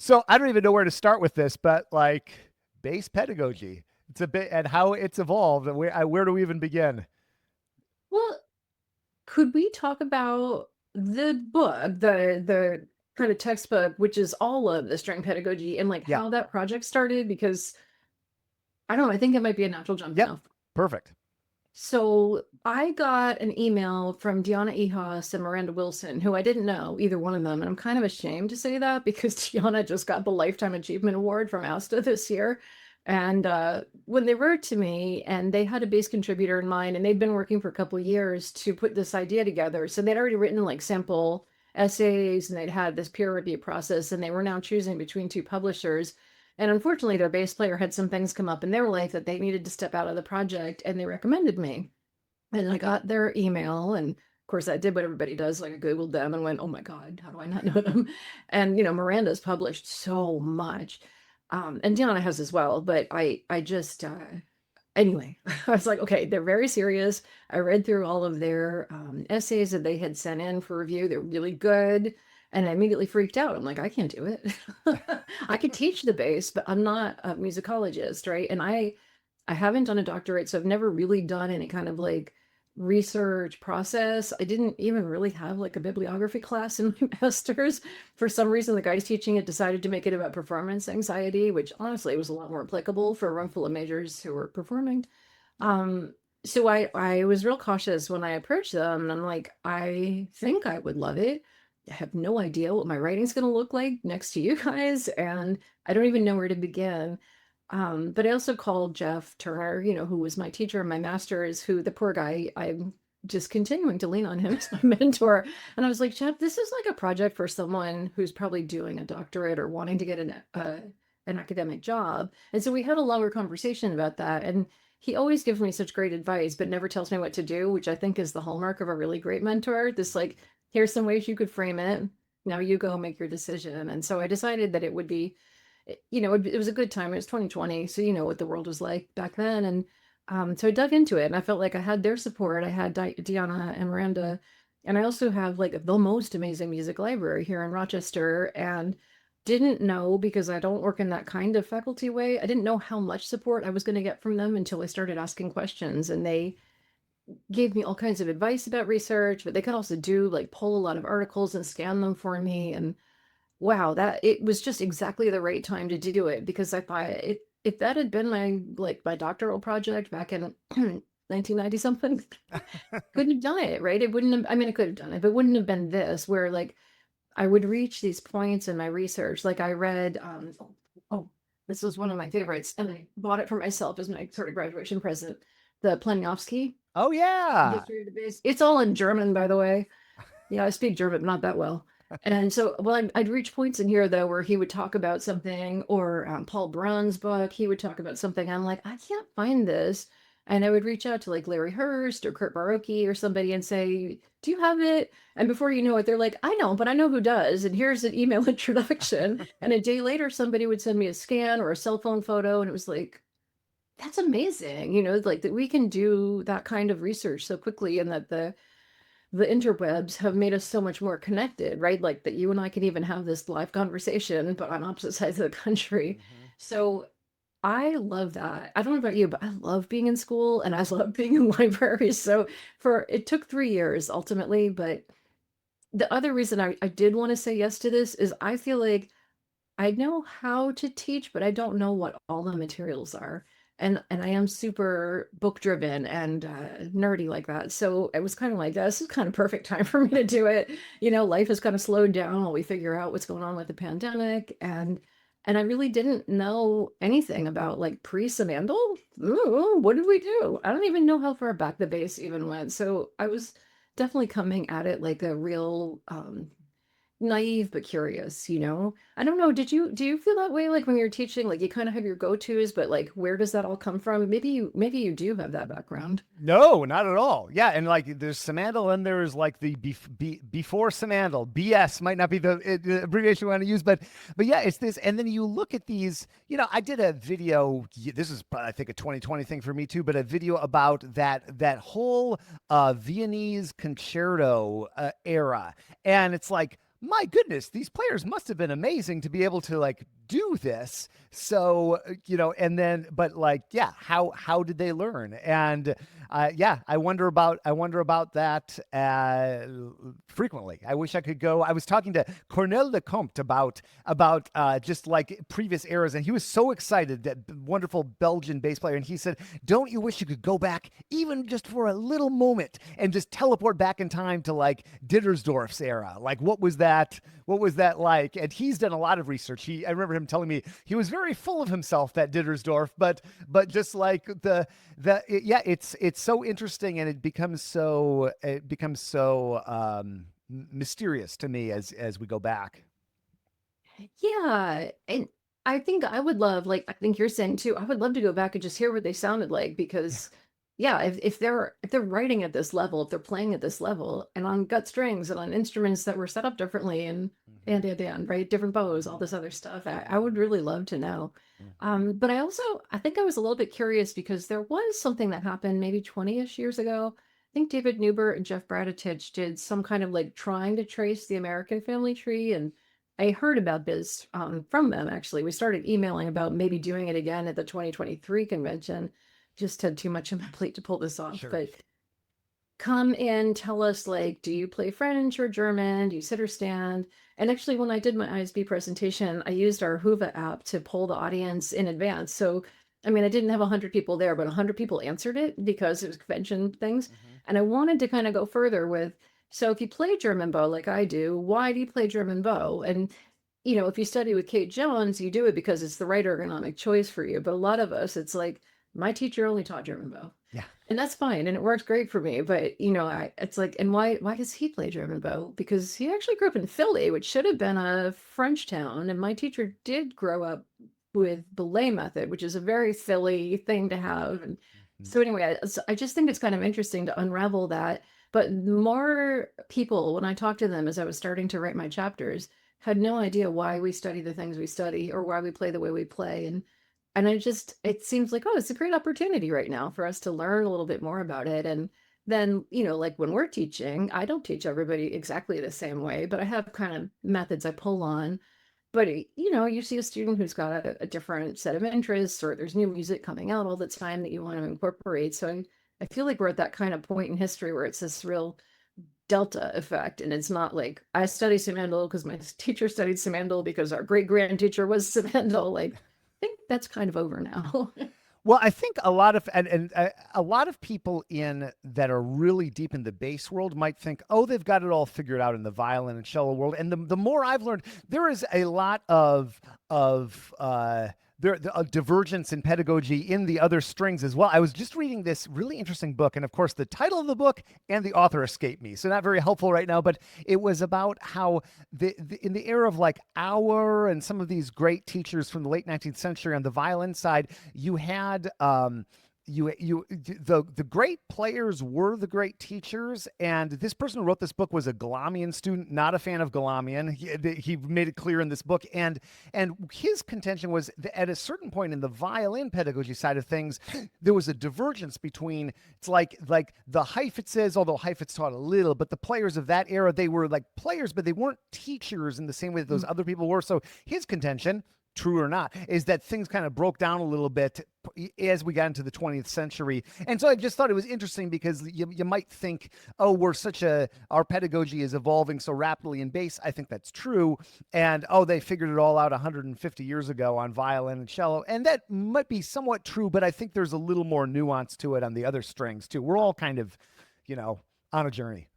So I don't even know where to start with this, but like bass pedagogy, it's a bit and how it's evolved. And where do we even begin? Well, could we talk about the book, the kind of textbook, which is all of the string pedagogy and like Yeah. how that project started? Because I don't know, I think it might be a natural jump Yep. now. Perfect. So I got an email from Dijana Ihas and Miranda Wilson, who I didn't know either one of them. And I'm kind of ashamed to say that because Dijana just got the Lifetime Achievement Award from ASTA this year. And when they wrote to me, and they had a bass contributor in mind, and they'd been working for a couple of years to put this idea together. So they'd already written like sample essays, and they'd had this peer review process, and they were now choosing between two publishers. And unfortunately, their bass player had some things come up in their life that they needed to step out of the project, and they recommended me. And I got their email, and of course, I did what everybody does, like I Googled them and went, "Oh my God, how do I not know them?" And Miranda's published so much, and Diana has as well. But I just anyway, I was like, okay, they're very serious. I read through all of their essays that they had sent in for review. They're really good. And I immediately freaked out. I'm like, I can't do it. I could teach the bass, but I'm not a musicologist, right? And I haven't done a doctorate, so I've never really done any kind of like research process. I didn't even really have like a bibliography class in my master's. For some reason, the guys teaching it decided to make it about performance anxiety, which honestly was a lot more applicable for a room full of majors who were performing. Um, so I was real cautious when I approached them, and I'm like, I think I would love it. I have no idea what my writing's going to look like next to you guys, and I don't even know where to begin. But I also called Jeff Turner, who was my teacher in my master's, who the poor guy, I'm just continuing to lean on him as my mentor. And I was like, Jeff, this is like a project for someone who's probably doing a doctorate or wanting to get an academic job. And so we had a longer conversation about that. And he always gives me such great advice, but never tells me what to do, which I think is the hallmark of a really great mentor. This, like, here's some ways you could frame it. Now you go make your decision. And so I decided that it would be it was a good time. It was 2020, so you know what the world was like back then. And so I dug into it, and I felt like I had their support. I had Diana and Miranda, and I also have like the most amazing music library here in Rochester. And didn't know, because I don't work in that kind of faculty way. I didn't know how much support I was going to get from them until I started asking questions, and they gave me all kinds of advice about research. But they could also do like pull a lot of articles and scan them for me. And wow, that it was just exactly the right time to do it, because I thought if that had been my doctoral project back in 1990 something, couldn't have done it, right? It wouldn't have, I mean, I could have done it, but it wouldn't have been this, where like I would reach these points in my research. Like I read, oh, this was one of my favorites, and I bought it for myself as my sort of graduation present, the Pleniowski Oh yeah. History of the Bass. It's all in German, by the way. Yeah, I speak German, but not that well. And so, well, I'd reach points in here though where he would talk about something, or Paul Brown's book, he would talk about something. I'm like, I can't find this. And I would reach out to like Larry Hurst or Kurt Baroque or somebody and say, "Do you have it?" And before you know it, they're like, "I know, but I know who does. And here's an email introduction." And a day later, somebody would send me a scan or a cell phone photo. And it was like, that's amazing, like that we can do that kind of research so quickly, and that the interwebs have made us so much more connected, right? Like that you and I can even have this live conversation, but on opposite sides of the country. Hmm. So I love that. I don't know about you, but I love being in school, and I love being in libraries. So it took 3 years ultimately. But the other reason I did want to say yes to this is I feel like I know how to teach, but I don't know what all the materials are. And I am super book driven and nerdy like that. So it was kind of like, this is kind of perfect time for me to do it. Life has kind of slowed down while we figure out what's going on with the pandemic. And I really didn't know anything about like pre-Samandal. Ooh, what did we do? I don't even know how far back the base even went. So I was definitely coming at it like a real naive but curious. I don't know, do you feel that way, like when you're teaching, like you kind of have your go-tos, but like where does that all come from? Maybe you do have that background. No, not at all. Yeah, and like there's Samandal, and there's like the before Samandal. BS might not be the abbreviation we want to use, but yeah, it's this. And then you look at these. I did a video. This is I think a 2020 thing for me too, but a video about that whole Viennese concerto era, and it's like my goodness, these players must have been amazing to be able to like do this. So, and then, but like, yeah, how did they learn? And yeah, I wonder about that frequently. I wish I could go. I was talking to Cornel Lecomte about just like previous eras, and he was so excited, that wonderful Belgian bass player, and he said, "Don't you wish you could go back even just for a little moment and just teleport back in time to like Dittersdorf's era? Like, what was that? What was that like?" And he's done a lot of research. I remember him telling me he was very full of himself, that Dittersdorf, but just like yeah, it's so interesting, and it becomes so mysterious to me as we go back. Yeah, and I think I would love, like I think you're saying too, I would love to go back and just hear what they sounded like Yeah. because yeah, if they're writing at this level, if they're playing at this level and on gut strings and on instruments that were set up differently Mhm. and right, different bows, all this other stuff, I would really love to know. Mhm. But I think I was a little bit curious because there was something that happened maybe 20-ish years ago. I think David Newbert and Jeff Braditich did some kind of like trying to trace the American family tree, and I heard about this from them actually. We started emailing about maybe doing it again at the 2023 convention. Just had too much on my plate to pull this off. Sure. But come and tell us, like, do you play French or German? Do you sit or stand? And actually, when I did my ISB presentation, I used our Whova app to poll the audience in advance. So, I mean, I didn't have 100 people there, but 100 people answered it because it was convention things. Mhm. And I wanted to kind of go further with, so if you play German bow like I do, why do you play German bow? And if you study with Kate Jones, you do it because it's the right ergonomic choice for you. But a lot of us, it's like, my teacher only taught German bow. Yeah. And that's fine, and it works great for me, but, it's like, and why does he play German bow? Because he actually grew up in Philly, which should have been a French town, and my teacher did grow up with belay method, which is a very Philly thing to have, and Mhm. so anyway, I just think it's kind of interesting to unravel that, but more people, when I talked to them as I was starting to write my chapters, had no idea why we study the things we study or why we play the way we play, and it seems like, oh, it's a great opportunity right now for us to learn a little bit more about it. And then, like when we're teaching, I don't teach everybody exactly the same way, but I have kind of methods I pull on. But, you see a student who's got a different set of interests, or there's new music coming out all the time that you want to incorporate. So I feel like we're at that kind of point in history where it's this real delta effect. And it's not like I study Simandl because my teacher studied Simandl because our great grand teacher was Simandl. Like, I think that's kind of over now. Well, I think a lot of a lot of people in that are really deep in the bass world might think, oh, they've got it all figured out in the violin and cello world. And the more I've learned, there is a lot of a divergence in pedagogy in the other strings as well. I was just reading this really interesting book, and of course, the title of the book and the author escape me, so not very helpful right now. But it was about how in the era of like Auer and some of these great teachers from the late 19th century on the violin side, you had the great players were the great teachers, and this person who wrote this book was a Galamian student, not a fan of Galamian. He made it clear in this book, and his contention was that at a certain point in the violin pedagogy side of things, there was a divergence between, it's like the Heifetzes, although Heifetz taught a little, but the players of that era, they were like players, but they weren't teachers in the same way that those other people were. So his contention, true or not, is that things kind of broke down a little bit as we got into the 20th century. And so I just thought it was interesting because you might think, oh, our pedagogy is evolving so rapidly in bass. I think that's true. And oh, they figured it all out 150 years ago on violin and cello. And that might be somewhat true, but I think there's a little more nuance to it on the other strings too. We're all kind of, on a journey.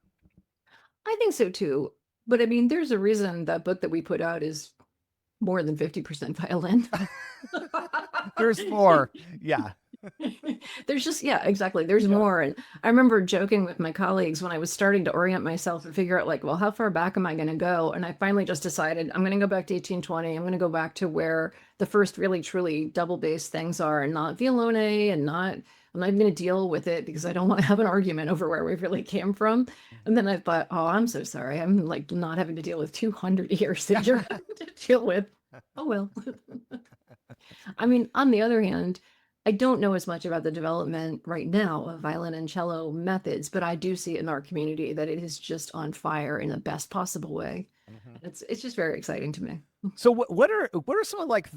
I think so too. But I mean, there's a reason that book that we put out is more than 50% violin. There's more. Yeah. There's just, yeah, exactly. There's Yeah. more. And I remember joking with my colleagues when I was starting to orient myself and figure out, like, well, how far back am I going to go? And I finally just decided I'm going to go back to 1820. I'm going to go back to where the first really, truly double bass things are, and not violone, and I'm not even going to deal with it because I don't want to have an argument over where we really came from. And then I thought, oh, I'm so sorry. I'm like not having to deal with 200 years that you're having to deal with. Oh, well. I mean, on the other hand, I don't know as much about the development right now of violin and cello methods, but I do see it in our community that it is just on fire in the best possible way. Mhm. It's just very exciting to me. So what are some of like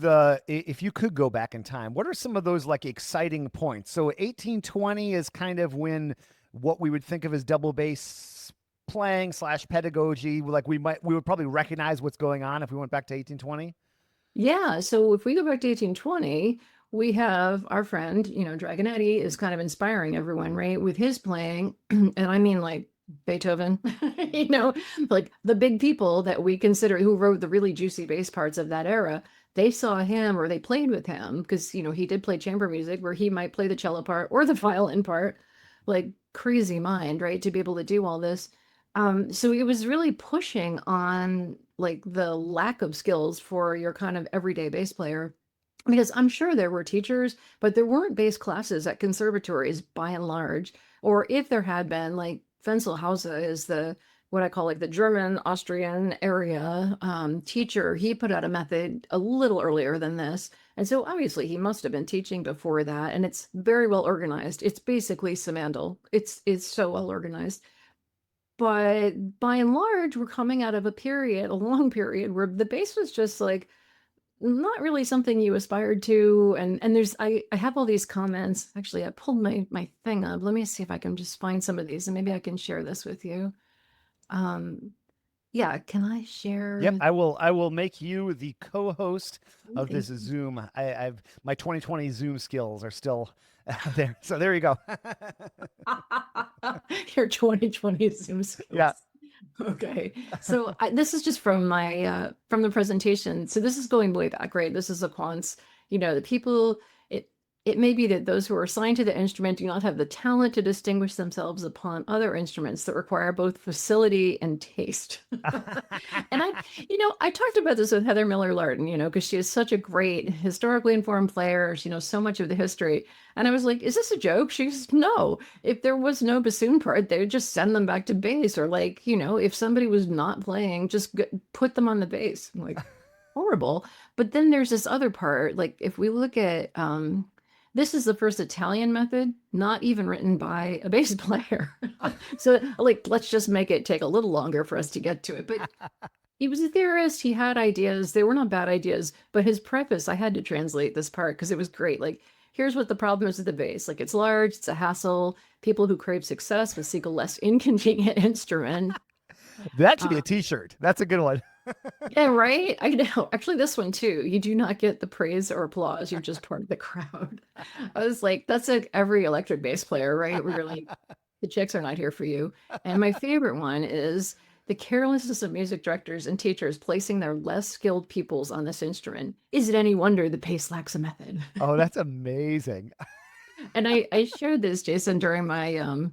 if you could go back in time, what are some of those like exciting points? So 1820 is kind of when what we would think of as double bass playing slash pedagogy, like we would probably recognize what's going on if we went back to 1820. Yeah, so if we go back to 1820, we have our friend, Dragonetti is kind of inspiring everyone, right? With his playing, and I mean like Beethoven, you know, like the big people that we consider who wrote the really juicy bass parts of that era, they saw him or they played with him because, he did play chamber music where he might play the cello part or the violin part, like crazy mind, right? To be able to do all this. So it was really pushing on like the lack of skills for your kind of everyday bass player. Because I'm sure there were teachers, but there weren't bass classes at conservatories by and large. Or if there had been, like Fenselhauser is the what I call like the German Austrian area teacher. He put out a method a little earlier than this. And so obviously he must have been teaching before that. And it's very well organized. It's basically Samandel. It's so well organized. But by and large, we're coming out of a period, a long period, where the bass was just like not really something you aspired to. And there's I have all these comments. Actually, I pulled my thing up. Let me see if I can just find some of these and maybe I can share this with you. Um, yeah, can I Yep, share? I will make you the co-host of this Thank Zoom. I've my 2020 Zoom skills are still there. So there you go. your 2020 Zoom Yeah. skills. Okay. So this is just from my from the presentation. So this is going way back, right? This is a quants, the people it it may be that those who are assigned to the instrument do not have the talent to distinguish themselves upon other instruments that require both facility and taste. And I talked about this with Heather Miller Larton, because she is such a great historically informed player. She knows so much of the history. And I was like, is this a joke? She says, no. If there was no bassoon part, they would just send them back to bass. Or like, if somebody was not playing, just put them on the bass. I'm like, horrible. But then there's this other part. Like if we look at this is the first Italian method, not even written by a bass player. So like let's just make it take a little longer for us to get to it. But he was a theorist. He had ideas. They were not bad ideas. But his preface, I had to translate this part because it was great. Like, here's what the problem is with the bass. Like, it's large, it's a hassle. People who crave success would seek a less inconvenient instrument. That should be Uh, a t-shirt. That's a good one. yeah, right? I know. Actually, this one too. You do not get the praise or applause. You're just part of the crowd. I was like, that's like every electric bass player, right? Where you're like, the chicks are not here for you. And my favorite one is the carelessness of music directors and teachers placing their less skilled pupils on this instrument. Is it any wonder the pace lacks a method? Oh, that's amazing. And I shared this, Jason, during my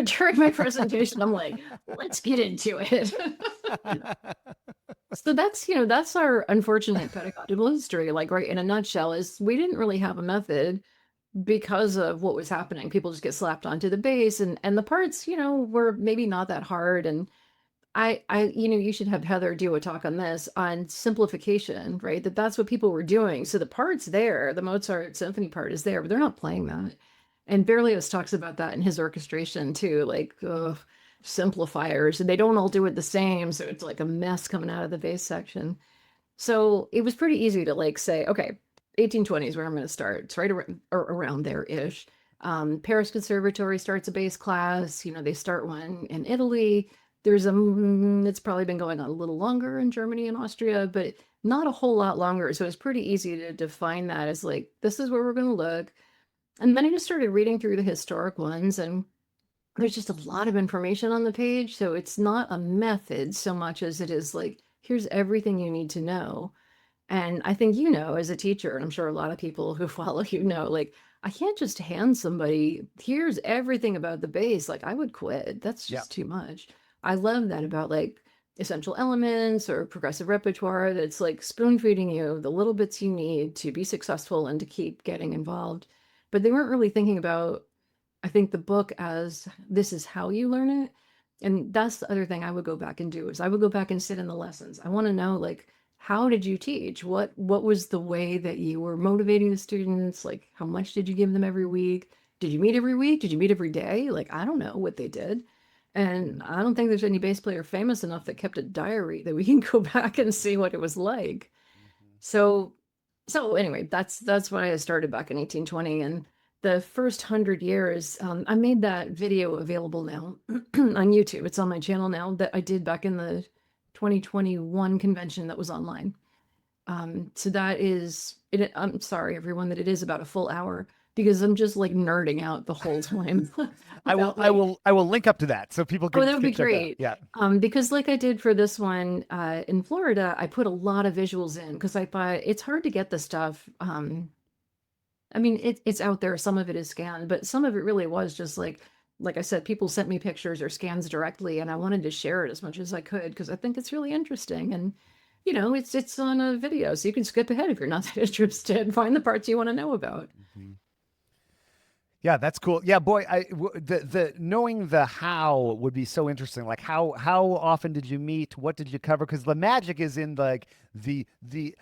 during my presentation. I'm like, let's get into it. So that's our unfortunate pedagogical history, like right in a nutshell, is we didn't really have a method because of what was happening. People just get slapped onto the bass and the parts, were maybe not that hard. And you should have Heather do a talk on this on simplification, right? That's what people were doing. So the part's there, the Mozart symphony part is there, but they're not playing that. And Berlioz talks about that in his orchestration too, like simplifiers, and they don't all do it the same. So it's like a mess coming out of the bass section. So it was pretty easy to like say, okay, 1820 is where I'm going to start. It's right around there ish. Paris Conservatory starts a bass class. They start one in Italy. It's probably been going on a little longer in Germany and Austria, but not a whole lot longer. So it's pretty easy to define that as like, this is where we're going to look. And then I just started reading through the historic ones, and there's just a lot of information on the page. So it's not a method so much as it is like, here's everything you need to know. And I think, as a teacher, and I'm sure a lot of people who follow like, I can't just hand somebody, here's everything about the bass. Like, I would quit. That's Yeah. just too much. I love that about like essential elements or progressive repertoire that's like spoon feeding you the little bits you need to be successful and to keep getting involved. But they weren't really thinking about, I think, the book as this is how you learn it. And that's the other thing I would go back and do is I would go back and sit in the lessons. I want to know like, how did you teach? What was the way that you were motivating the students? Like, how much did you give them every week? Did you meet every week? Did you meet every day? Like, I don't know what they did. And I don't think there's any bass player famous enough that kept a diary that we can go back and see what it was like. So, anyway, that's why I started back in 1820, and the first 100 years. I made that video available now on YouTube. It's on my channel now that I did back in the 2021 convention that was online. So that is it. I'm sorry, everyone, that it is about a full hour because I'm just like nerding out the whole time. I will, about, like, I will link up to that so people Oh, can, that would be check it out. great. Yeah. Because like I did for this one in Florida, I put a lot of visuals in because I thought it's hard to get the stuff. I mean, it's out there. Some of it is scanned, but some of it really was just like I said, people sent me pictures or scans directly, and I wanted to share it as much as I could because I think it's really interesting. And it's on a video, so you can skip ahead if you're not that interested. Find the parts you want to know about. Yeah, that's cool. Yeah, boy, the knowing the how would be so interesting. Like how often did you meet? What did you cover? Because the magic is in like the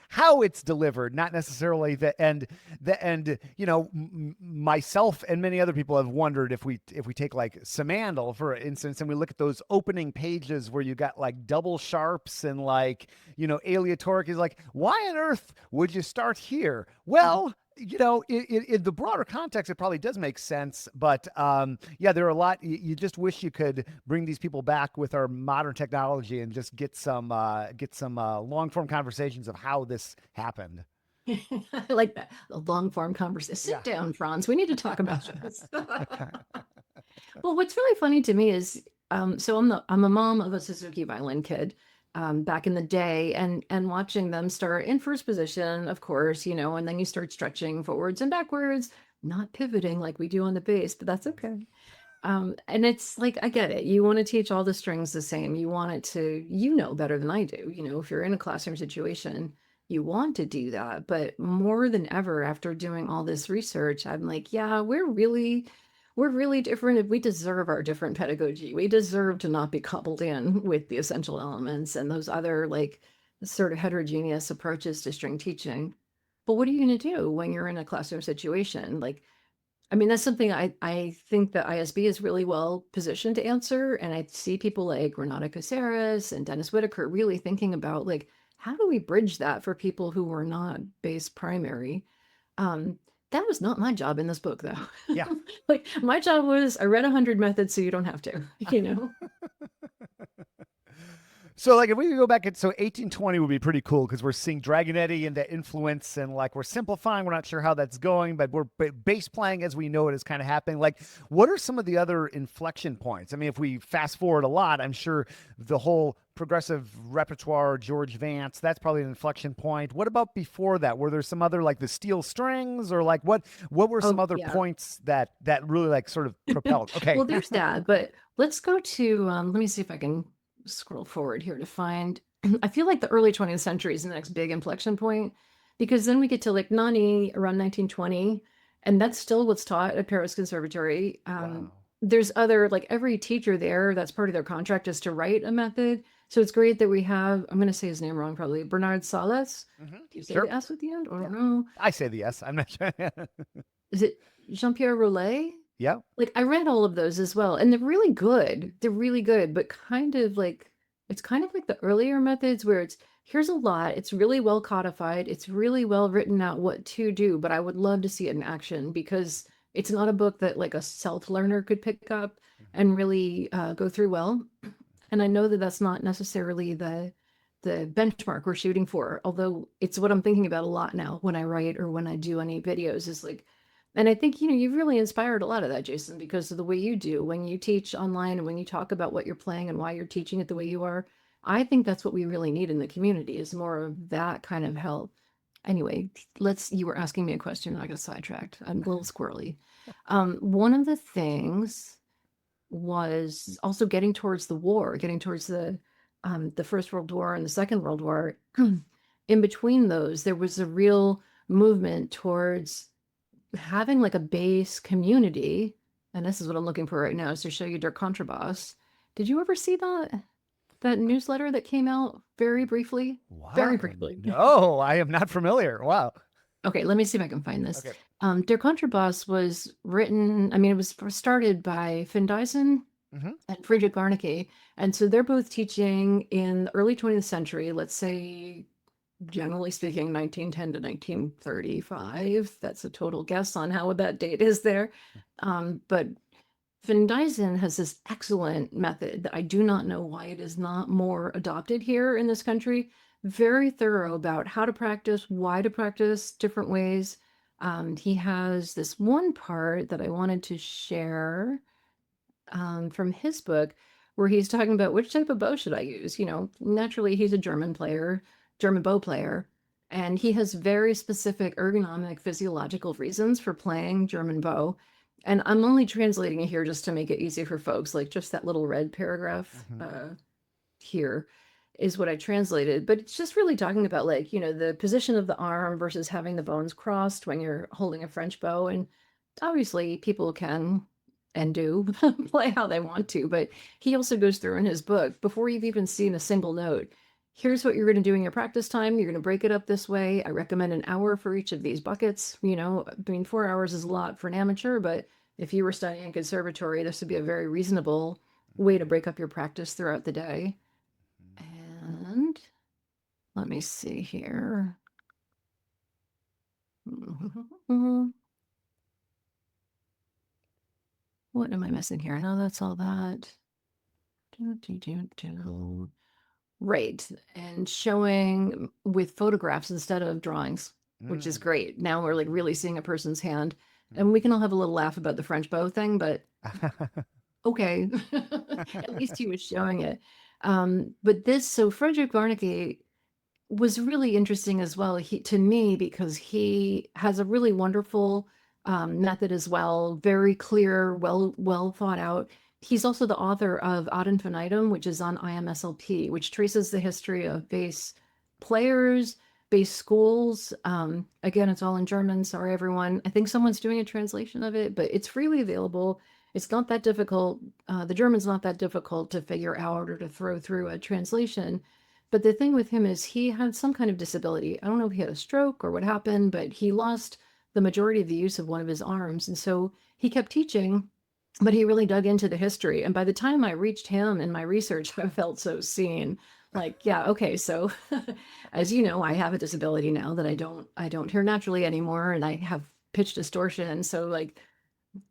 how it's delivered, not necessarily the end. The end. Myself and many other people have wondered if we take like Samandal for instance, and we look at those opening pages where you got like double sharps and like aleatoric is like, why on earth would you start here? Well, in the broader context, it probably does make sense. But yeah, there are a lot. You just wish you could bring these people back with our modern technology and just get some long form conversations of how this happened. I like that. A long form conversation. Sit down, Franz. We need to talk about this. Well, what's really funny to me is, so I'm a mom of a Suzuki violin kid. Back in the day, and watching them start in first position, of course, and then you start stretching forwards and backwards, not pivoting like we do on the bass, but that's okay. And it's like, I get it. You want to teach all the strings the same. You want it to, better than I do. If you're in a classroom situation, you want to do that. But more than ever, after doing all this research, I'm like, yeah, we're really different. We deserve our different pedagogy. We deserve to not be coupled in with the essential elements and those other like sort of heterogeneous approaches to string teaching. But what are you going to do when you're in a classroom situation? Like, I mean, that's something I think that ISB is really well positioned to answer. And I see people like Renata Caceres and Dennis Whitaker really thinking about like, how do we bridge that for people who were not bass primary? That was not my job in this book, though. Yeah. Like, my job was I read 100 methods so you don't have to. So like if we could go back so 1820 would be pretty cool because we're seeing Dragonetti and the influence and like we're simplifying. We're not sure how that's going, but we're bass playing as we know it is kind of happening. Like what are some of the other inflection points? I mean, if we fast forward a lot, I'm sure the whole progressive repertoire, George Vance, that's probably an inflection point. What about before that? Were there some other like the steel strings or like what were some other points that really like sort of propelled? Okay. Well, there's that, but let's go to, let me see if I can scroll forward here to find, I feel like the early 20th century is the next big inflection point because then we get to like Nani around 1920, and that's still what's taught at Paris Conservatory. Wow. There's other, like every teacher there, that's part of their contract is to write a method. So it's great that we have, I'm going to say his name wrong probably, Bernard Sales. Do you say the S at the end? I don't know. I say the S. I'm not sure. Is it Jean-Pierre Roulet? Yeah. Like I read all of those as well, and they're really good. They're really good, but kind of like it's kind of like the earlier methods where it's here's a lot. It's really well codified. It's really well written out what to do, but I would love to see it in action because it's not a book that like a self-learner could pick up and really go through well. And I know that that's not necessarily the benchmark we're shooting for, although it's what I'm thinking about a lot now when I write or when I do any videos is like, and I think, you've really inspired a lot of that, Jason, because of the way you do when you teach online and when you talk about what you're playing and why you're teaching it the way you are. I think that's what we really need in the community is more of that kind of help. Anyway, you were asking me a question and I got sidetracked. I'm a little squirrely. One of the things was also getting towards the war, getting towards the First World War and the Second World War. In between those, there was a real movement towards having like a bass community, and this is what I'm looking for right now, is to show you Der Kontrabass. Did you ever see that newsletter that came out very briefly? Wow. Very briefly. No, I am not familiar. Wow. Okay, let me see if I can find this. Okay. Der Kontrabass was written, I mean, it was started by Finn Dyson, Hmm. and Friedrich Warnke. And so they're both teaching in the early 20th century, let's say, generally speaking, 1910 to 1935. That's a total guess on how that date is there. But Van Dysen has this excellent method that I do not know why it is not more adopted here in this country. Very thorough about how to practice, why to practice different ways. He has this one part that I wanted to share from his book where he's talking about which type of bow should I use. You know, naturally, he's a German player, German bow player, and he has very specific ergonomic physiological reasons for playing German bow. And I'm only translating it here just to make it easy for folks, like just that little red paragraph Hmm. here is what I translated, but it's just really talking about, like, you know, the position of the arm versus having the bones crossed when you're holding a French bow. And obviously people can and do play how they want to, but he also goes through in his book, before you've even seen a single note, here's what you're going to do in your practice time. You're going to break it up this way. I recommend an hour for each of these buckets. You know, I mean, 4 hours is a lot for an amateur, but if you were studying conservatory, this would be a very reasonable way to break up your practice throughout the day. And let me see here. What am I missing here? No, that's all that. Right. And showing with photographs instead of drawings, which is great. Now we're like really seeing a person's hand. And we can all have a little laugh about the French bow thing, but okay. At least he was showing it. But this, so Frederick Warnke was really interesting as well, to me, because he has a really wonderful method as well, very clear, well thought out. He's also the author of Ad Infinitum, which is on IMSLP, which traces the history of bass players, bass schools. Again, it's all in German. Sorry, everyone. I think someone's doing a translation of it, but it's freely available. It's not that difficult. The German's not that difficult to figure out or to throw through a translation. But the thing with him is he had some kind of disability. I don't know if he had a stroke or what happened, but he lost the majority of the use of one of his arms. And so he kept teaching, but he really dug into the history. And by the time I reached him in my research, I felt so seen. Like, yeah, okay, so as you know, I have a disability now that I don't hear naturally anymore, and I have pitch distortion. So like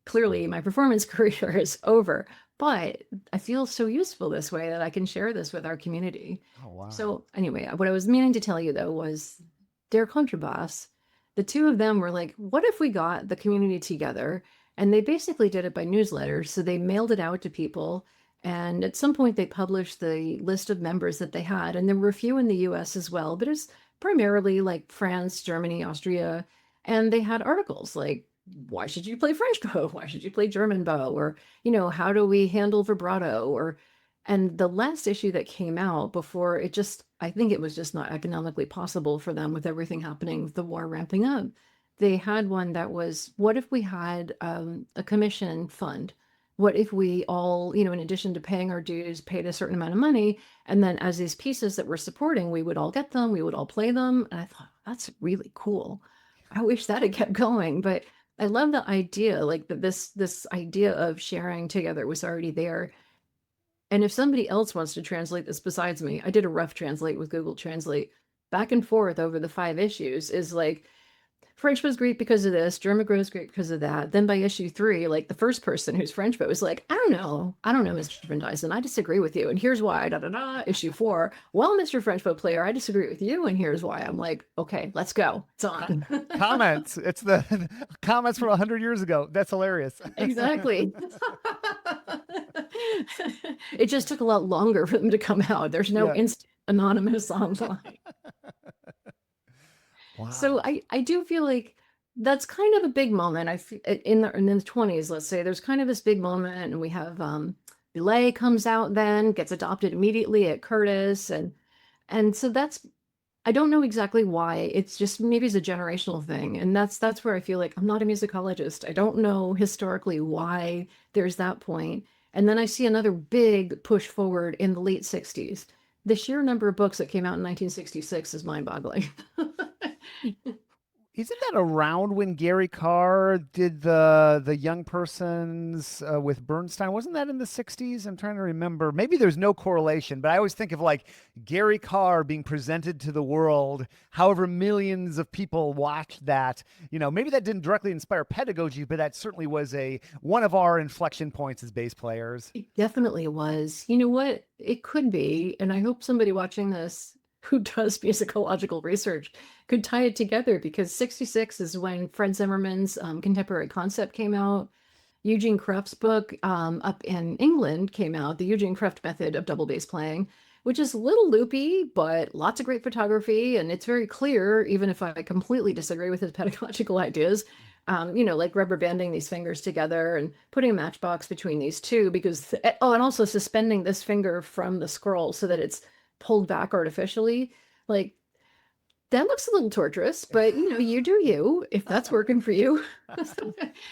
clearly my performance career is over, but I feel so useful this way that I can share this with our community. Oh, wow. So anyway, what I was meaning to tell you though was their contrabass. The two of them were like, what if we got the community together? And they basically did it by newsletters. So they mailed it out to people. And at some point, they published the list of members that they had. And there were a few in the US as well, but it's primarily like France, Germany, Austria. And they had articles like, why should you play French bow? Why should you play German bow? Or, you know, how do we handle vibrato? Or, and the last issue that came out before it just, I think it was just not economically possible for them with everything happening, with the war ramping up. They had one that was, what if we had a commission fund? What if we all, you know, in addition to paying our dues, paid a certain amount of money, and then as these pieces that we're supporting, we would all get them, we would all play them. And I thought, that's really cool. I wish that had kept going, but I love the idea, like that this idea of sharing together was already there. And if somebody else wants to translate this besides me, I did a rough translate with Google Translate. Back and forth over the 5 issues is like French was great because of this, German was great because of that. Then by issue 3, like the first person who's French but was like, I don't know, Mr. Van Dyson, I disagree with you, and here's why. Da da da. Issue 4, well, Mr. French bow player, I disagree with you, and here's why. I'm like, okay, let's go. It's on. Comments. It's the comments from 100 years ago. That's hilarious. Exactly. It just took a lot longer for them to come out. There's no Yeah. instant anonymous online. Wow. So I do feel like that's kind of a big moment. I feel in the 20s, let's say, there's kind of this big moment, and we have Belay comes out, then gets adopted immediately at Curtis, and so that's, I don't know exactly why. It's just maybe it's a generational thing, and that's where I feel like I'm not a musicologist. I don't know historically why there's that point. And then I see another big push forward in the late 60s. The sheer number of books that came out in 1966 is mind-boggling. Isn't that around when Gary Carr did the young persons with Bernstein? Wasn't that in the 60s? I'm trying to remember. Maybe there's no correlation, but I always think of like Gary Carr being presented to the world, however millions of people watched that. Maybe that didn't directly inspire pedagogy, but that certainly was a one of our inflection points as bass players. It definitely was. You know what? It could be, and I hope somebody watching this who does musicological research could tie it together, because 66 is when Fred Zimmerman's Contemporary Concept came out. Eugene Krefft's book up in England came out, The Eugene Krefft Method of Double Bass Playing, which is a little loopy, but lots of great photography. And it's very clear, even if I completely disagree with his pedagogical ideas, like rubber banding these fingers together and putting a matchbox between these two, because, oh, and also suspending this finger from the scroll so that it's pulled back artificially. Like, that looks a little torturous, but you do you, if that's working for you.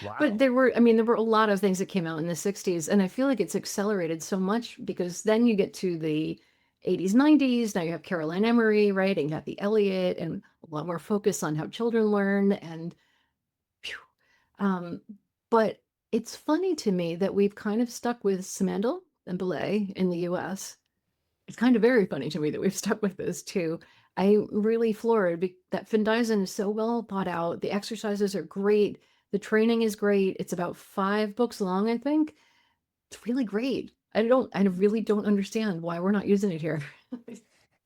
Wow. But there were a lot of things that came out in the 60s, and I feel like it's accelerated so much because then you get to the 80s, 90s. Now you have Caroline Emery, right? And you have the Elliott, and a lot more focus on how children learn. And but it's funny to me that we've kind of stuck with Simandl and ballet in the US. It's kind of very funny to me that we've stuck with this too. I'm really floored that Findeisen is so well thought out. The exercises are great. The training is great. It's about 5 books long, I think. It's really great. I really don't understand why we're not using it here.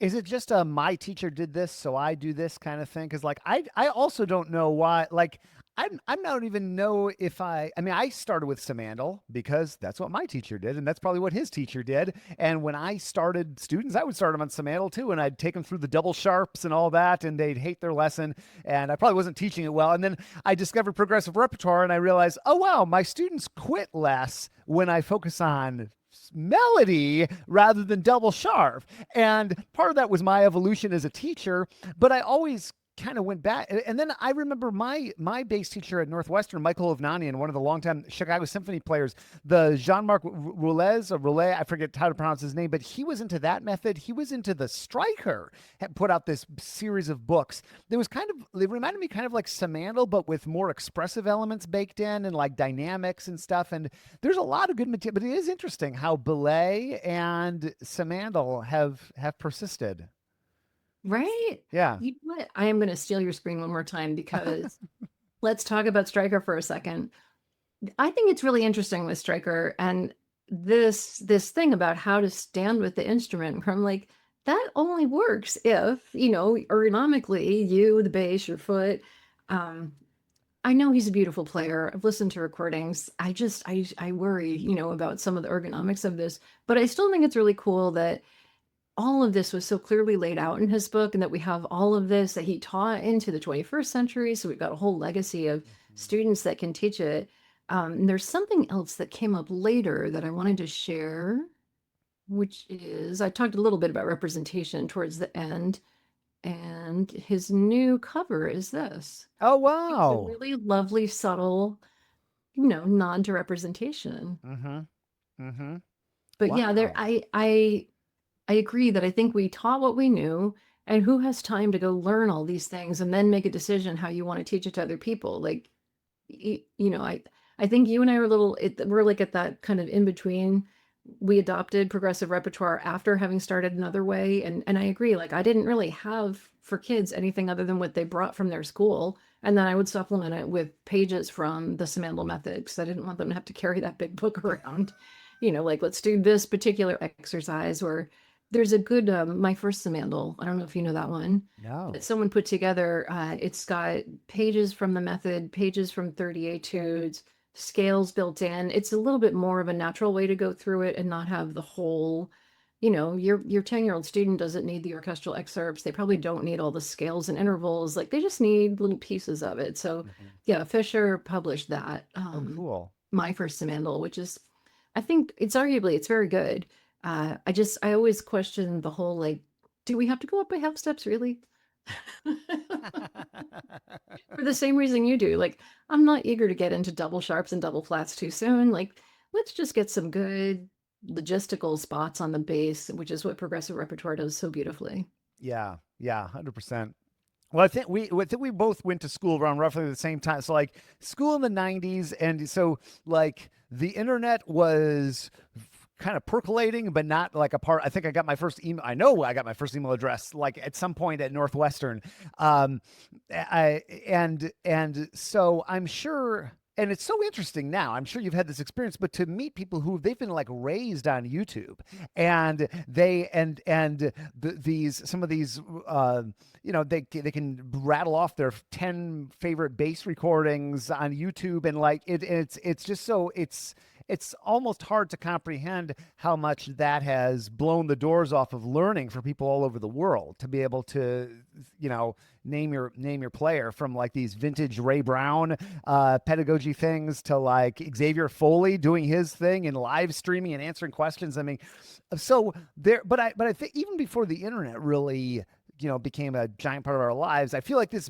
Is it just a my teacher did this, so I do this kind of thing? Because like I also don't know why. Like I don't even know if I mean I started with Samandal because that's what my teacher did, and that's probably what his teacher did. And when I started students, I would start them on Samandal too, and I'd take them through the double sharps and all that, and they'd hate their lesson, and I probably wasn't teaching it well. And then I discovered progressive repertoire, and I realized, oh wow, my students quit less when I focus on melody rather than double sharp. And part of that was my evolution as a teacher, but I always kind of went back. And then I remember my bass teacher at Northwestern, Michael Ovnanian, one of the longtime Chicago Symphony players, the Jean-Marc Roulet, I forget how to pronounce his name, but he was into that method. He was into the Stryker, had put out this series of books. They reminded me kind of like Samandal, but with more expressive elements baked in and like dynamics and stuff. And there's a lot of good material, but it is interesting how ballet and Samandal have persisted. Right? Yeah. You know what? I am going to steal your screen one more time because let's talk about Stryker for a second. I think it's really interesting with Stryker and this thing about how to stand with the instrument. I'm like, that only works if, ergonomically, the bass, your foot. I know he's a beautiful player. I've listened to recordings. I worry, about some of the ergonomics of this, but I still think it's really cool that all of this was so clearly laid out in his book, and that we have all of this that he taught into the 21st century. So we've got a whole legacy of students that can teach it. And there's something else that came up later that I wanted to share, which is I talked a little bit about representation towards the end, and his new cover is this. Oh, It's a wow. really lovely, subtle, nod to representation. Mm-hmm. Mm-hmm. But yeah, Wow. I agree that I think we taught what we knew, and who has time to go learn all these things and then make a decision how you want to teach it to other people? Like, I think you and I we're like at that kind of in between. We adopted progressive repertoire after having started another way. And I agree, like I didn't really have for kids anything other than what they brought from their school. And then I would supplement it with pages from the Samandal method because I didn't want them to have to carry that big book around. Like let's do this particular exercise, or there's a good My First Samandal. I don't know if you know that one. No. That someone put together. It's got pages from the method, pages from 30 etudes, scales built in. It's a little bit more of a natural way to go through it and not have the whole, your 10-year-old student doesn't need the orchestral excerpts. They probably don't need all the scales and intervals. Like they just need little pieces of it. So yeah, Fisher published that. Oh, cool. My First Samandal, which is, I think it's very good. I always question the whole, like, do we have to go up by half steps really? For the same reason you do. Like, I'm not eager to get into double sharps and double flats too soon. Like, let's just get some good logistical spots on the bass, which is what progressive repertoire does so beautifully. Yeah. Yeah. 100%. Well, I think we both went to school around roughly the same time. So like school in the 90s, and so like the internet was kind of percolating, but not like a part. I think I got my first email. I know I got my first email address like at some point at Northwestern. Um, and so I'm sure, and it's so interesting now. I'm sure you've had this experience, but to meet people who they've been like raised on YouTube, and they and these some of these they can rattle off their 10 favorite bass recordings on YouTube, and like it's just so it's almost hard to comprehend how much that has blown the doors off of learning for people all over the world to be able to, name your player, from like these vintage Ray Brown pedagogy things to like Xavier Foley doing his thing and live streaming and answering questions. I mean, so there, but I think even before the internet really became a giant part of our lives, I feel like this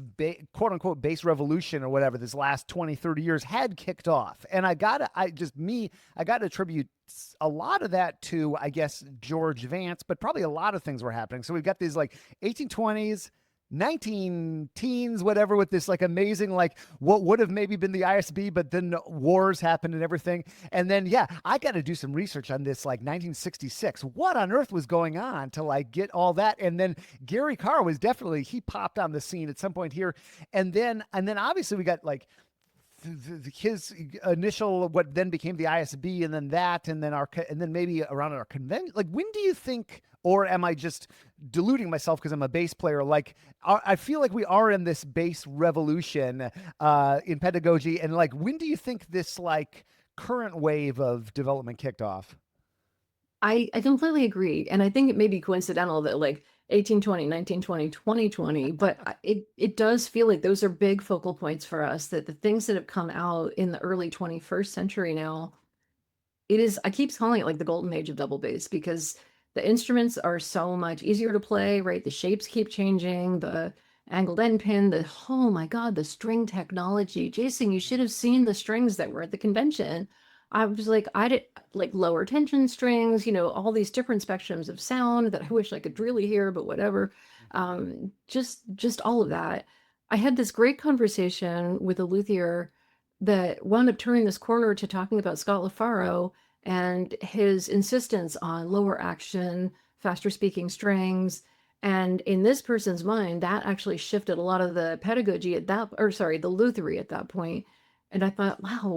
quote unquote bass revolution or whatever this last 20, 30 years had kicked off. And I got to attribute a lot of that to, I guess, George Vance, but probably a lot of things were happening. So we've got these like 1820s, 19 teens, whatever, with this like amazing, like what would have maybe been the ISB, but then wars happened and everything. And then, yeah, I got to do some research on this, like 1966. What on earth was going on to like get all that? And then Gary Carr was definitely, he popped on the scene at some point here. And then obviously we got like his initial, what then became the ISB, and then that, and then maybe around our convention. Like, when do you think, or am I just deluding myself because I'm a bass player? Like, I feel like we are in this bass revolution in pedagogy, and like, when do you think this like current wave of development kicked off? I completely agree. And I think it may be coincidental that like 1820, 1920, 2020, but it does feel like those are big focal points for us, that the things that have come out in the early 21st century now, I keep calling it like the golden age of double bass, because the instruments are so much easier to play, right? The shapes keep changing, the angled end pin, oh my God, the string technology. Jason, you should have seen the strings that were at the convention. I was like, I did like lower tension strings, all these different spectrums of sound that I wish I could really hear, but whatever. Just all of that. I had this great conversation with a luthier that wound up turning this corner to talking about Scott LaFaro and his insistence on lower action, faster speaking strings. And in this person's mind, that actually shifted a lot of the pedagogy the luthery at that point. And I thought, wow,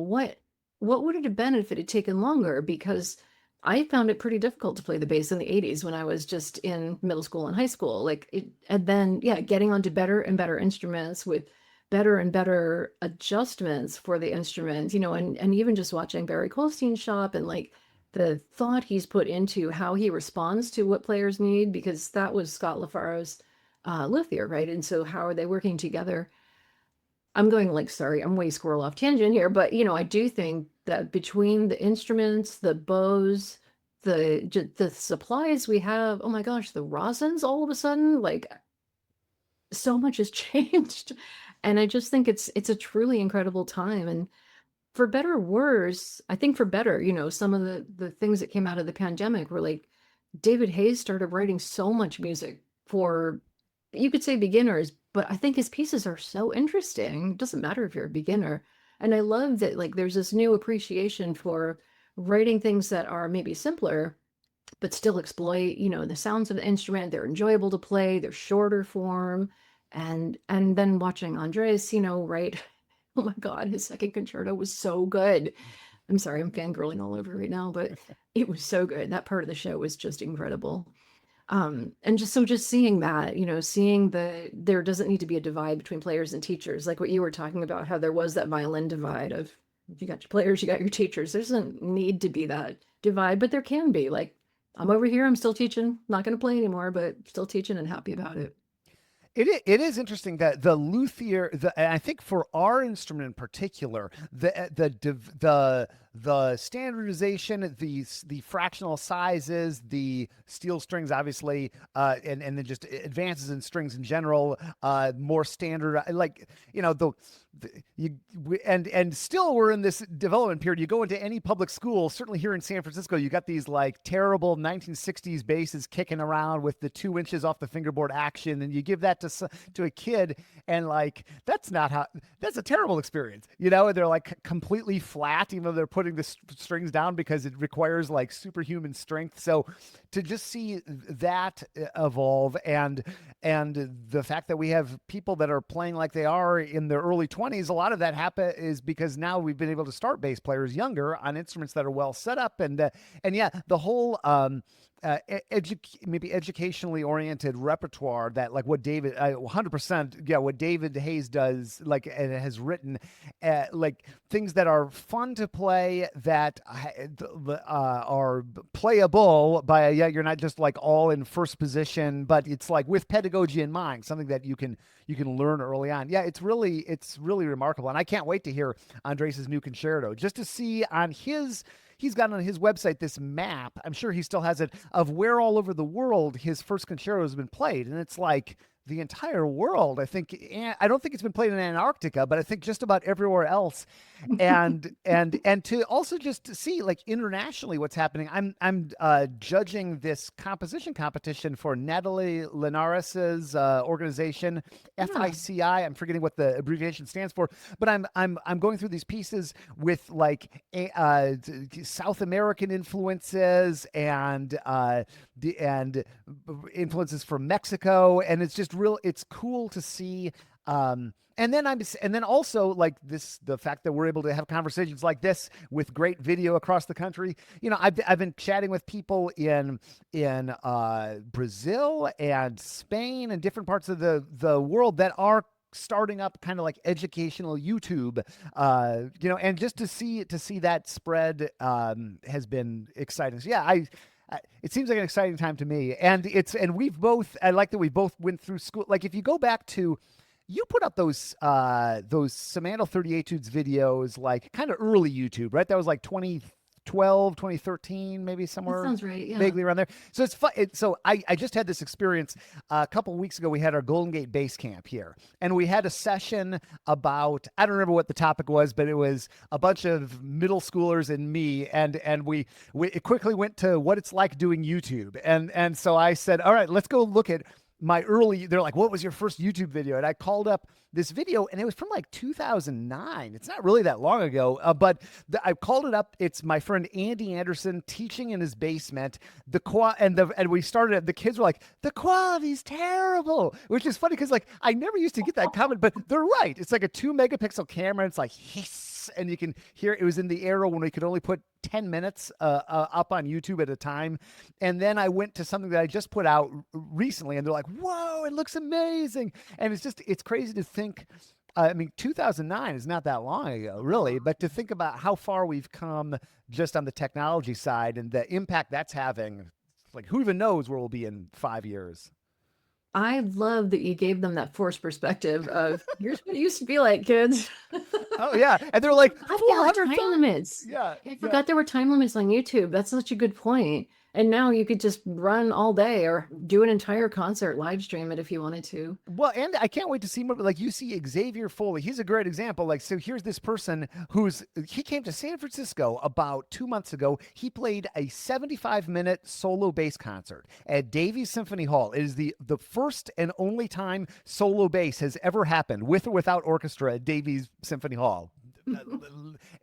what would it have been if it had taken longer? Because I found it pretty difficult to play the bass in the 80s when I was just in middle school and high school. And then, yeah, getting onto better and better instruments with better and better adjustments for the instrument, and even just watching Barry Colstein's shop and like the thought he's put into how he responds to what players need, because that was Scott LaFaro's luthier, right? And so how are they working together? I'm going like, sorry, I'm way squirrel off tangent here, but I do think that between the instruments, the bows, the supplies we have, oh my gosh, the rosins all of a sudden, like so much has changed. And I just think it's a truly incredible time. And for better or worse, I think for better, some of the things that came out of the pandemic were like David Hayes started writing so much music for, you could say, beginners, but I think his pieces are so interesting. It doesn't matter if you're a beginner. And I love that like there's this new appreciation for writing things that are maybe simpler, but still exploit, the sounds of the instrument. They're enjoyable to play, they're shorter form. And then watching Andres, right? Oh my God, his second concerto was so good. I'm sorry, I'm fangirling all over right now, but it was so good. That part of the show was just incredible. And just seeing that, seeing there doesn't need to be a divide between players and teachers, like what you were talking about, how there was that violin divide of, you got your players, you got your teachers. There doesn't need to be that divide, but there can be. Like, I'm over here, I'm still teaching, not going to play anymore, but still teaching and happy about it. It is interesting that the luthier, and I think for our instrument in particular, the standardization, the fractional sizes, the steel strings, obviously, and then just advances in strings in general, more standard, like, you know, and still we're in this development period. You go into any public school, certainly here in San Francisco, you got these like terrible 1960s basses kicking around with the 2 inches off the fingerboard action, and you give that to a kid, and like that's a terrible experience. You know, they're like completely flat, even though they're putting the strings down because it requires like superhuman strength. So to just see that evolve, and the fact that we have people that are playing like they are in their early 20s, a lot of that is because now we've been able to start bass players younger on instruments that are well set up, and yeah, the whole maybe educationally oriented repertoire that like what David 100%, yeah, what David Hayes does, like, and has written, like things that are fun to play, that are playable by you're not just like all in first position, but it's like with pedagogy in mind, something that you can learn early on. Yeah, it's really remarkable, and I can't wait to hear Andres' new concerto, just to see on he's got on his website this map, I'm sure he still has it, of where all over the world his first concerto has been played. And it's like the entire world. I think, I don't think it's been played in Antarctica, but I think just about everywhere else. And to also just to see like internationally what's happening. I'm judging this composition competition for Natalie Linares's organization, FICI. I'm forgetting what the abbreviation stands for, but I'm going through these pieces with like South American influences and influences from Mexico, and it's just it's cool to see. And then also like the fact that we're able to have conversations like this with great video across the country. You know, I've been chatting with people in Brazil and Spain and different parts of the world that are starting up kind of like educational YouTube, you know, and just to see that spread has been exciting. So yeah, it seems like an exciting time to me, and I like that we both went through school. Like if you go back to, you put up those Samantha 30 Etudes videos, like kind of early YouTube, right? That was like 2012, 2013, maybe somewhere. That sounds right, yeah. Vaguely around there. So it's fun. So I just had this experience a couple of weeks ago. We had our Golden Gate Base Camp here, and we had a session about, I don't remember what the topic was, but it was a bunch of middle schoolers and me, and we quickly went to what it's like doing YouTube, and so I said, all right, let's go look at they're like, what was your first YouTube video? And I called up this video, and it was from like 2009. It's not really that long ago, but I called it up. It's my friend Andy Anderson teaching in his basement. And we started, the kids were like, the quality's terrible, which is funny because like I never used to get that comment, but they're right. It's like a 2 megapixel camera. And it's like hiss, and you can hear it was in the era when we could only put 10 minutes up on YouTube at a time. And then I went to something that I just put out recently, and they're like, whoa, it looks amazing. And it's crazy to think, I mean, 2009 is not that long ago, really, but to think about how far we've come just on the technology side and the impact that's having, like who even knows where we'll be in 5 years. I love that you gave them that forced perspective of here's what it used to be like, kids. Oh yeah, and they're like, I forgot time limits. Yeah, I forgot there were time limits on YouTube. That's such a good point. And now you could just run all day or do an entire concert, live stream it if you wanted to. Well, and I can't wait to see more. Like you see Xavier Foley, he's a great example. Like, so here's this person he came to San Francisco about 2 months ago. He played a 75-minute solo bass concert at Davies Symphony Hall. It is the first and only time solo bass has ever happened, with or without orchestra, at Davies Symphony Hall.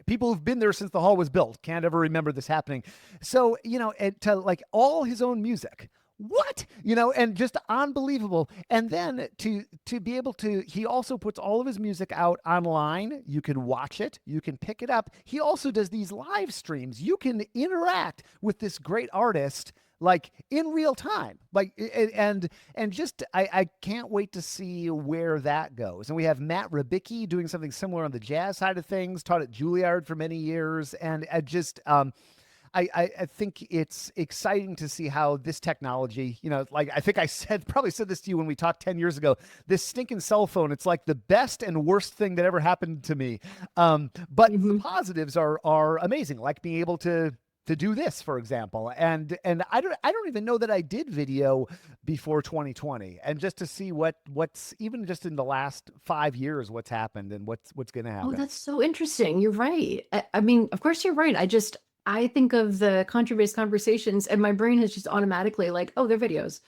People who've been there since the hall was built can't ever remember this happening. So, you know, to like all his own music, what, you know, and just unbelievable. And then to be able to, he also puts all of his music out online. You can watch it, you can pick it up. He also does these live streams. You can interact with this great artist like in real time, like, and just, I can't wait to see where that goes. And we have Matt Rabicki doing something similar on the jazz side of things, taught at Juilliard for many years. And I just, I think it's exciting to see how this technology, like I think I said, probably said this to you when we talked 10 years ago, this stinking cell phone, it's like the best and worst thing that ever happened to me. But the Mhm. positives are amazing, like being able to do this, for example. And I don't even know that I did video before 2020. And just to see what's even just in the last 5 years, what's happened and what's going to Oh, happen. that's so interesting. You're right. I mean, of course you're right. I think of the country-based conversations and my brain is just automatically like, oh, they're videos.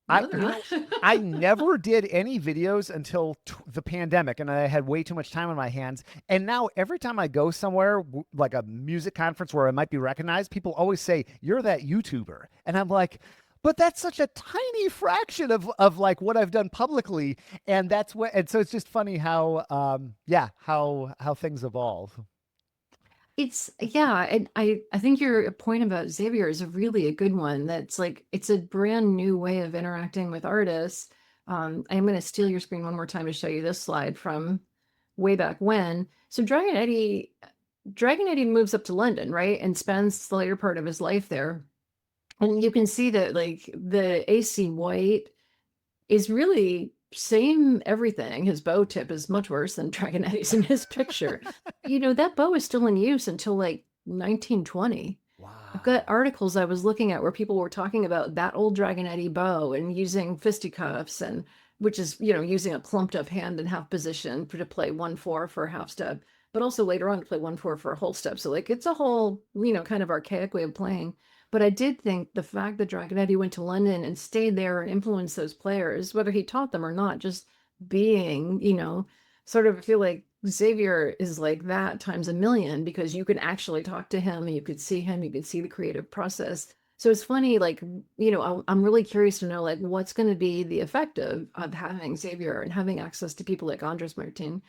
I, No, they're you not. know, I never did any videos until the pandemic, and I had way too much time on my hands. And now every time I go somewhere, like a music conference where I might be recognized, people always say, "You're that YouTuber," and I'm like, "But that's such a tiny fraction of like what I've done publicly." And that's what, and so it's just funny how, yeah, how things evolve. It's yeah, and I think your point about Xavier is a really a good one. That's like it's a brand new way of interacting with artists. I'm going to steal your screen one more time to show you this slide from way back when. So Dragon Eddie moves up to London, right, and spends the later part of his life there. And you can see that like the AC White is really same everything. His bow tip is much worse than Dragon Eddie's in his picture. That bow is still in use until like 1920. I've got Wow. articles I was looking at where people were talking about that old Dragon Eddie bow and using fisticuffs and which is, using a clumped up hand in half position to play 1/4 for a half step, but also later on to play 1/4 for a whole step. So like it's a whole, kind of archaic way of playing. But I did think the fact that Dragon Eddie went to London and stayed there and influenced those players, whether he taught them or not, just being, sort of feel like Xavier is like that times a million because you can actually talk to him, you could see him, you could see the creative process. So it's funny, like, I'm really curious to know, like, what's going to be the effect of having Xavier and having access to people like Andres Martin.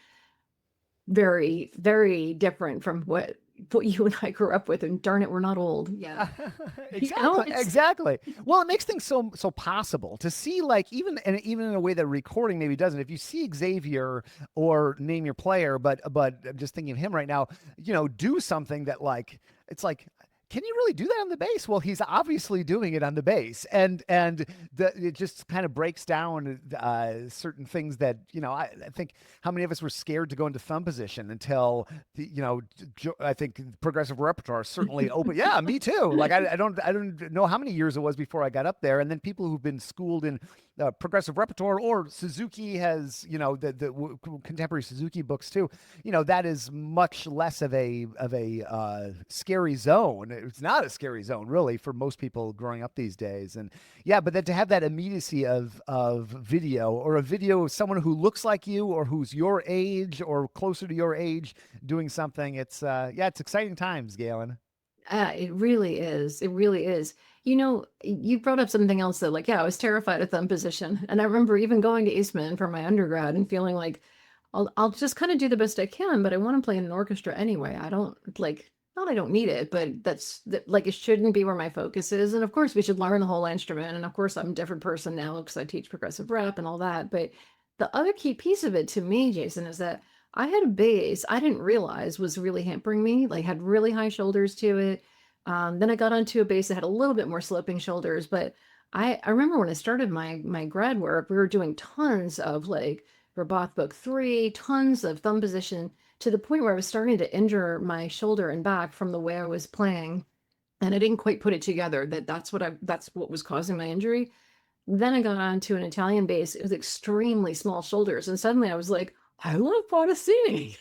Very, very different from what you and I grew up with. And darn it, we're not old. Yeah. Exactly, It's exactly. Well, it makes things so possible to see, like even in a way that recording maybe doesn't. If you see Xavier or name your player, but I'm just thinking of him right now, do something that like it's like. Can you really do that on the bass? Well, he's obviously doing it on the bass, and it just kind of breaks down certain things that I think how many of us were scared to go into thumb position until I think progressive repertoire certainly open. Yeah, me too. Like I don't know how many years it was before I got up there, and then people who've been schooled in progressive repertoire or Suzuki has the contemporary Suzuki books too. That is much less of a scary zone. It's not a scary zone really for most people growing up these days. And yeah, but then to have that immediacy of video or a video of someone who looks like you or who's your age or closer to your age doing something, it's exciting times, Galen. it really is. It really is. You brought up something else though. Like, yeah, I was terrified of thumb position, and I remember even going to Eastman for my undergrad and feeling like I'll just kind of do the best I can, but I want to play in an orchestra anyway. I don't like not I don't need it, but like it shouldn't be where my focus is. And of course, we should learn the whole instrument. And of course, I'm a different person now because I teach progressive rep and all that. But the other key piece of it to me, Jason, is that I had a bass I didn't realize was really hampering me, like had really high shoulders to it. Then I got onto a bass that had a little bit more sloping shoulders, but I remember when I started my grad work, we were doing tons of like Roboth Book 3, tons of thumb position to the point where I was starting to injure my shoulder and back from the way I was playing. And I didn't quite put it together that that's what was causing my injury. Then I got onto an Italian bass. It was extremely small shoulders. And suddenly I was like, I love Bottesini.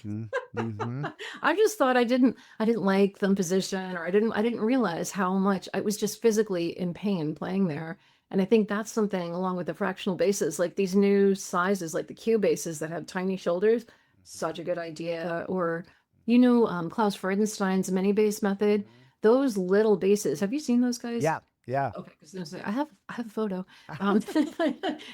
Mm-hmm. I just thought I didn't like thumb position or I didn't realize how much I was just physically in pain playing there. And I think that's something along with the fractional basses, like these new sizes, like the Q basses that have tiny shoulders, such a good idea. Or, Klaus Freudenstein's mini bass method, Mm-hmm. those little basses. Have you seen those guys? Yeah, yeah. Okay, because I have a photo. Um,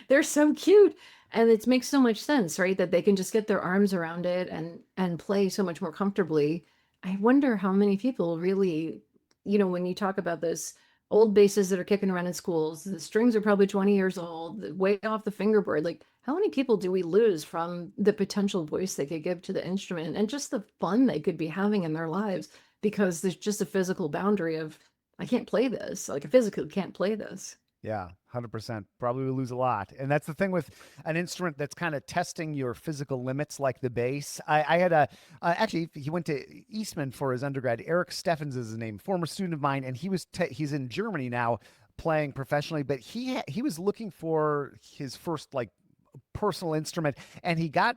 they're so cute, and it makes so much sense, right? That they can just get their arms around it and play so much more comfortably. I wonder how many people really, when you talk about this old basses that are kicking around in schools, the strings are probably 20 years old, way off the fingerboard. Like, how many people do we lose from the potential voice they could give to the instrument and just the fun they could be having in their lives? because there's just a physical boundary of, I can't play this. Like I physically can't play this. Yeah, 100%. Probably will lose a lot. And that's the thing with an instrument that's kind of testing your physical limits, like the bass. I had actually, he went to Eastman for his undergrad. Eric Steffens is his name, former student of mine. And he's in Germany now playing professionally, but he was looking for his first like personal instrument, and he got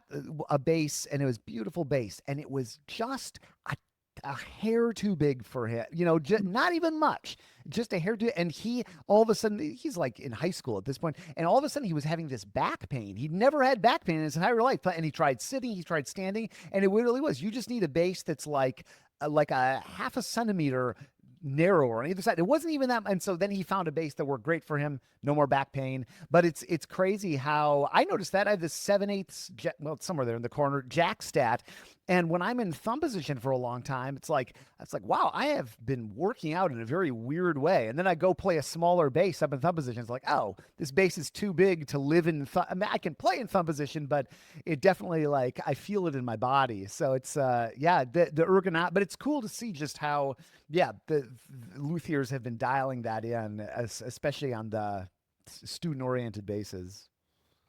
a bass, and it was beautiful bass, and it was just a hair too big for him, not even much, just a hair too. And he, all of a sudden, he's like in high school at this point, and all of a sudden he was having this back pain. He'd never had back pain in his entire life, and he tried sitting, he tried standing, and it really was. You just need a bass that's like a half a centimeter narrower on either side. It wasn't even that. And so then he found a bass that worked great for him. No more back pain. But it's crazy how I noticed that I have this 7/8, well, somewhere there in the corner, jack stat. And when I'm in thumb position for a long time, it's like, wow, I have been working out in a very weird way. And then I go play a smaller bass up in thumb position. It's like, oh, this bass is too big to live in. I mean, I can play in thumb position, but it definitely, like, I feel it in my body. So it's, yeah, the ergonomics, but it's cool to see just how, yeah, the luthiers have been dialing that in, especially on the student-oriented bases.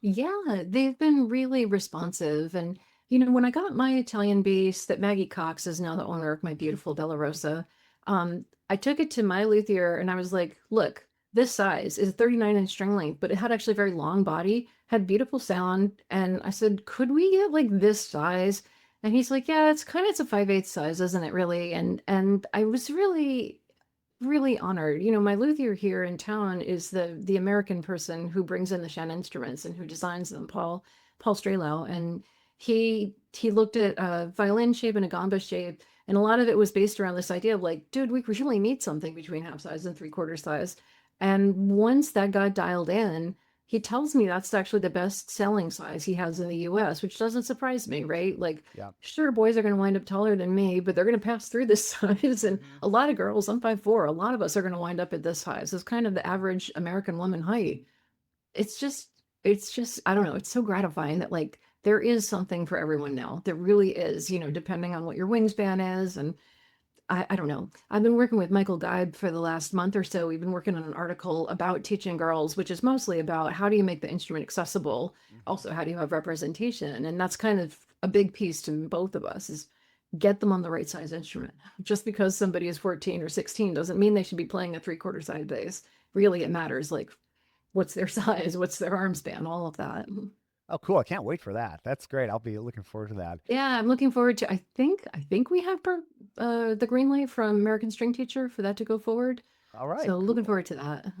Yeah, they've been really responsive. And, when I got my Italian bass that Maggie Cox is now the owner of my beautiful Bella Rosa, I took it to my luthier and I was like, look, this size is a 39-inch string length, but it had actually a very long body, had beautiful sound. And I said, could we get like this size? And he's like, yeah, it's a 5/8 size, isn't it really? And I was really really honored. My luthier here in town is the American person who brings in the Shan instruments and who designs them, Paul Stralow, and he looked at a violin shape and a gamba shape, and a lot of it was based around this idea of like, dude, we really need something between half size and three-quarter size. And once that got dialed in, he tells me that's actually the best selling size he has in the US, which doesn't surprise me, right? Like, Yeah. sure, boys are going to wind up taller than me, but they're going to pass through this size. And a lot of girls, I'm 5'4", a lot of us are going to wind up at this size. It's kind of the average American woman height. It's just, I don't know. It's so gratifying that like there is something for everyone now. There really is, depending on what your wingspan is. And I don't know. I've been working with Michael Guide for the last month or so. We've been working on an article about teaching girls, which is mostly about how do you make the instrument accessible? Also, how do you have representation? And that's kind of a big piece to both of us is get them on the right size instrument. Just because somebody is 14 or 16 doesn't mean they should be playing a three-quarter size bass. Really, it matters like what's their size, what's their arm span, all of that. Oh, cool. I can't wait for that. That's great. I'll be looking forward to that. Yeah, I'm looking forward to. I think we have the green light from American String Teacher for that to go forward. All right, So looking cool. forward to that.